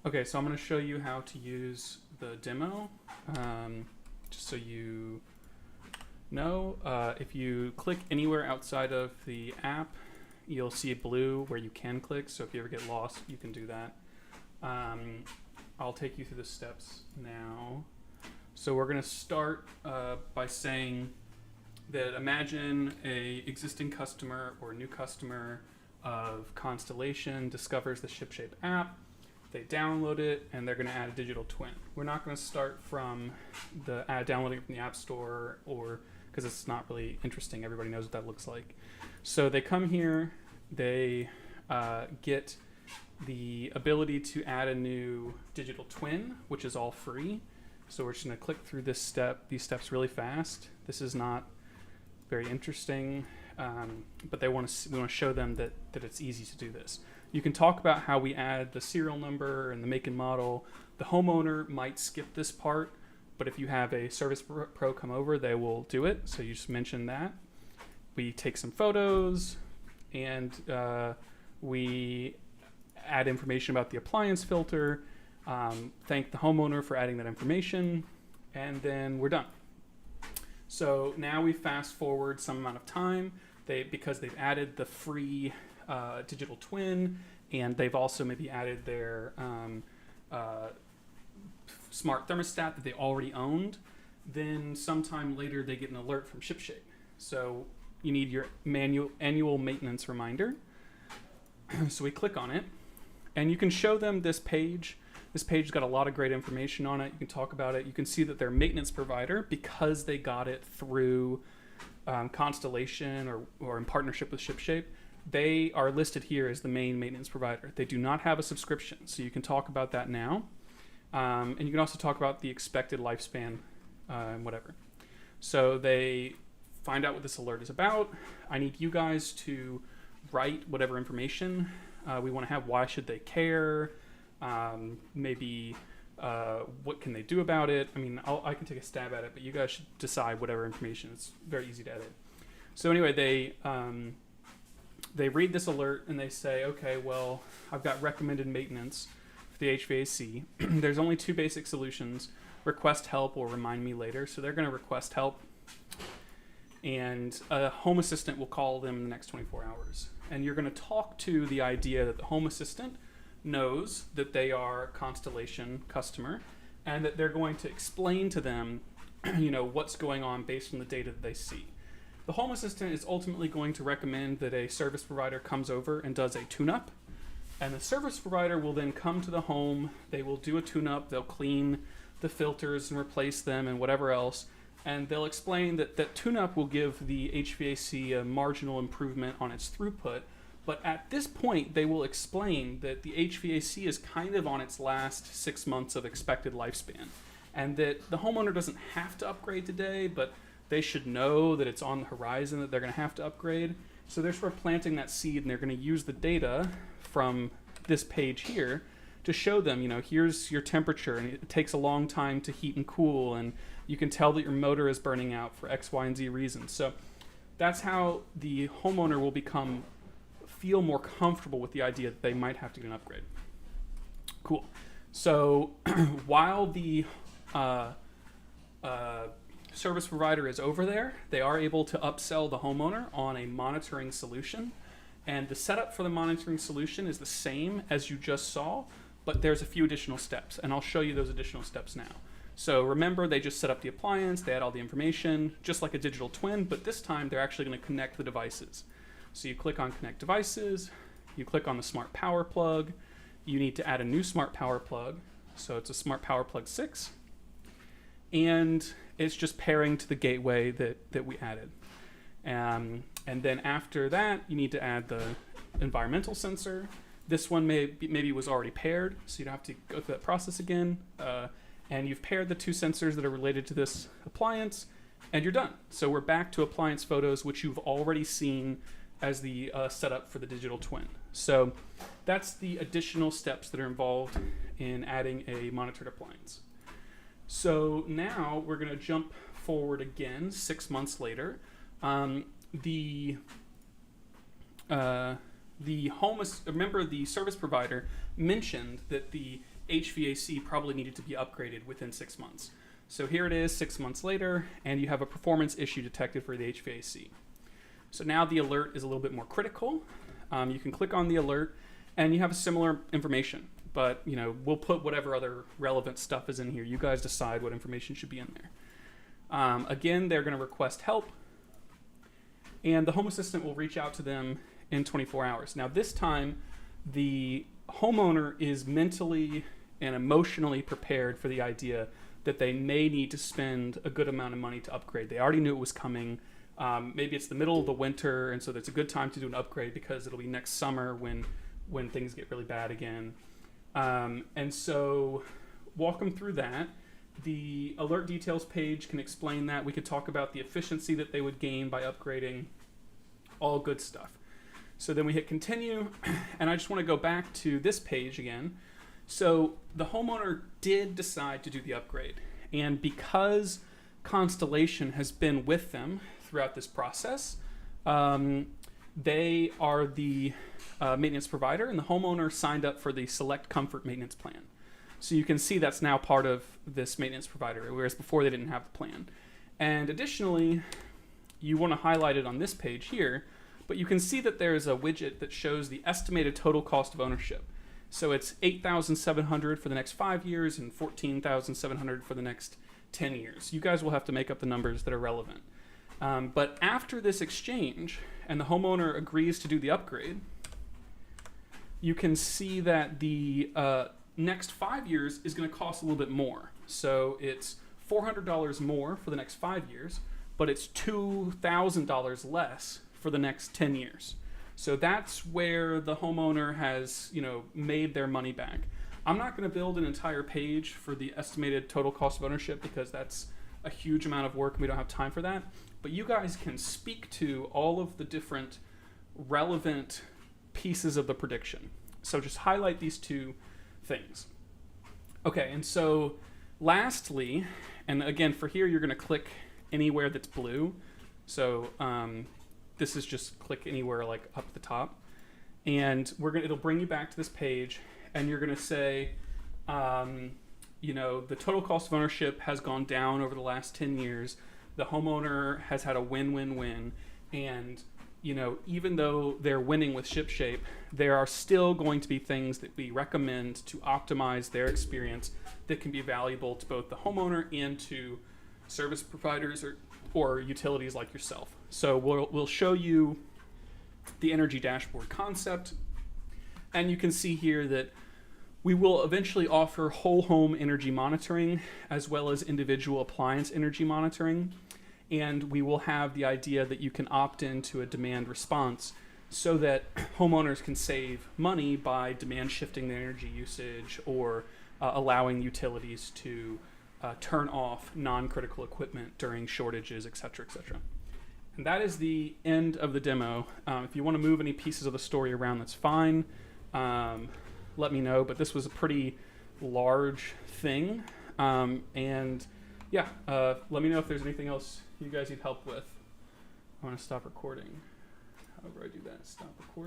Okay, so I'm going to show you how to use the demo. Just so you know, if you click anywhere outside of the app, you'll see a blue where you can click. So if you ever get lost, you can do that. I'll take you through the steps now. So we're going to start by saying that imagine a existing customer or a new customer of Constellation discovers the Shipshape app. They download it and they're going to add a digital twin. We're not going to start from the downloading it from the App Store, or because it's not really interesting. Everybody knows what that looks like. So they come here, they get the ability to add a new digital twin, which is all free. So we're just going to click through these steps really fast. This is not very interesting, but we want to show them that it's easy to do this. You can talk about how we add the serial number and the make and model. The homeowner might skip this part, but if you have a service pro come over, they will do it. So you just mention that. We take some photos and we add information about the appliance filter, thank the homeowner for adding that information, and then we're done. So now we fast forward some amount of time. Because they've added the free digital twin, and they've also maybe added their smart thermostat that they already owned, then sometime later they get an alert from Shipshape. So you need your annual maintenance reminder. So we click on it, and you can show them this page. This page's got a lot of great information on it. You can talk about it. You can see that their maintenance provider, because they got it through Constellation or in partnership with Shipshape, they are listed here as the main maintenance provider. They do not have a subscription, so you can talk about that now. And you can also talk about the expected lifespan and whatever. So they find out what this alert is about. I need you guys to write whatever information we want to have. Why should they care? Maybe what can they do about it? I mean, I can take a stab at it, but you guys should decide whatever information. It's very easy to edit. So anyway, they read this alert and they say, okay, well, I've got recommended maintenance for the HVAC. There's only two basic solutions: request help or remind me later. So they're going to request help, and a home assistant will call them in the next 24 hours. And you're going to talk to the idea that the home assistant knows that they are a Constellation customer, and that they're going to explain to them, what's going on based on the data that they see. The home assistant is ultimately going to recommend that a service provider comes over and does a tune-up, and the service provider will then come to the home. They will do a tune-up. They'll clean the filters and replace them and whatever else, and they'll explain that that tune-up will give the HVAC a marginal improvement on its throughput. But at this point, they will explain that the HVAC is kind of on its last 6 months of expected lifespan, and that the homeowner doesn't have to upgrade today, but they should know that it's on the horizon that they're going to have to upgrade. So they're sort of planting that seed, and they're going to use the data from this page here to show them, here's your temperature, and it takes a long time to heat and cool, and you can tell that your motor is burning out for X, Y, and Z reasons. So that's how the homeowner will feel more comfortable with the idea that they might have to get an upgrade. Cool. So while the service provider is over there, they are able to upsell the homeowner on a monitoring solution. And the setup for the monitoring solution is the same as you just saw, but there's a few additional steps, and I'll show you those additional steps now. So remember, they just set up the appliance, they add all the information, just like a digital twin, but this time they're actually going to connect the devices. So you click on Connect Devices, you click on the Smart Power Plug, you need to add a new Smart Power Plug, so it's a Smart Power Plug 6, and it's just pairing to the gateway that we added. And then after that, you need to add the environmental sensor. This one maybe was already paired, so you don't have to go through that process again. And you've paired the two sensors that are related to this appliance, and you're done. So we're back to appliance photos, which you've already seen as the setup for the digital twin. So that's the additional steps that are involved in adding a monitored appliance. So now we're going to jump forward again 6 months later. The home, remember the service provider mentioned that the HVAC probably needed to be upgraded within 6 months. So here it is 6 months later, and you have a performance issue detected for the HVAC. So now the alert is a little bit more critical. You can click on the alert, and you have similar information. But we'll put whatever other relevant stuff is in here. You guys decide what information should be in there. Again, they're going to request help, and the Home Assistant will reach out to them in 24 hours. Now this time, the homeowner is mentally and emotionally prepared for the idea that they may need to spend a good amount of money to upgrade. They already knew it was coming. Maybe it's the middle of the winter, and so that's a good time to do an upgrade because it'll be next summer when things get really bad again. And so walk them through that. The alert details page can explain that. We could talk about the efficiency that they would gain by upgrading. All good stuff. So then we hit continue, and I just want to go back to this page again. So the homeowner did decide to do the upgrade, and because Constellation has been with them throughout this process, they are the maintenance provider, and the homeowner signed up for the Select Comfort maintenance plan. So you can see that's now part of this maintenance provider, whereas before they didn't have the plan. And additionally, you want to highlight it on this page here, but you can see that there's a widget that shows the estimated total cost of ownership. So it's $8,700 for the next 5 years and $14,700 for the next 10 years. You guys will have to make up the numbers that are relevant. But after this exchange, and the homeowner agrees to do the upgrade, you can see that the next 5 years is going to cost a little bit more. So it's $400 more for the next 5 years, but it's $2,000 less for the next 10 years. So that's where the homeowner has, made their money back. I'm not going to build an entire page for the estimated total cost of ownership because that's a huge amount of work and we don't have time for that. But you guys can speak to all of the different relevant pieces of the prediction. So just highlight these two things. Okay, and so lastly, and again for here you're going to click anywhere that's blue. So this is just click anywhere like up at the top, and it'll bring you back to this page, and you're going to say, the total cost of ownership has gone down over the last 10 years. The homeowner has had a win-win-win, and even though they're winning with Shipshape, there are still going to be things that we recommend to optimize their experience that can be valuable to both the homeowner and to service providers or utilities like yourself. So we'll show you the energy dashboard concept, and you can see here that we will eventually offer whole home energy monitoring as well as individual appliance energy monitoring. And we will have the idea that you can opt into a demand response so that homeowners can save money by demand shifting their energy usage or allowing utilities to turn off non-critical equipment during shortages, et cetera, et cetera. And that is the end of the demo. If you want to move any pieces of the story around, that's fine. Let me know, but this was a pretty large thing. And yeah, let me know if there's anything else you guys need help with. I want to stop recording. How do I do that? Stop recording.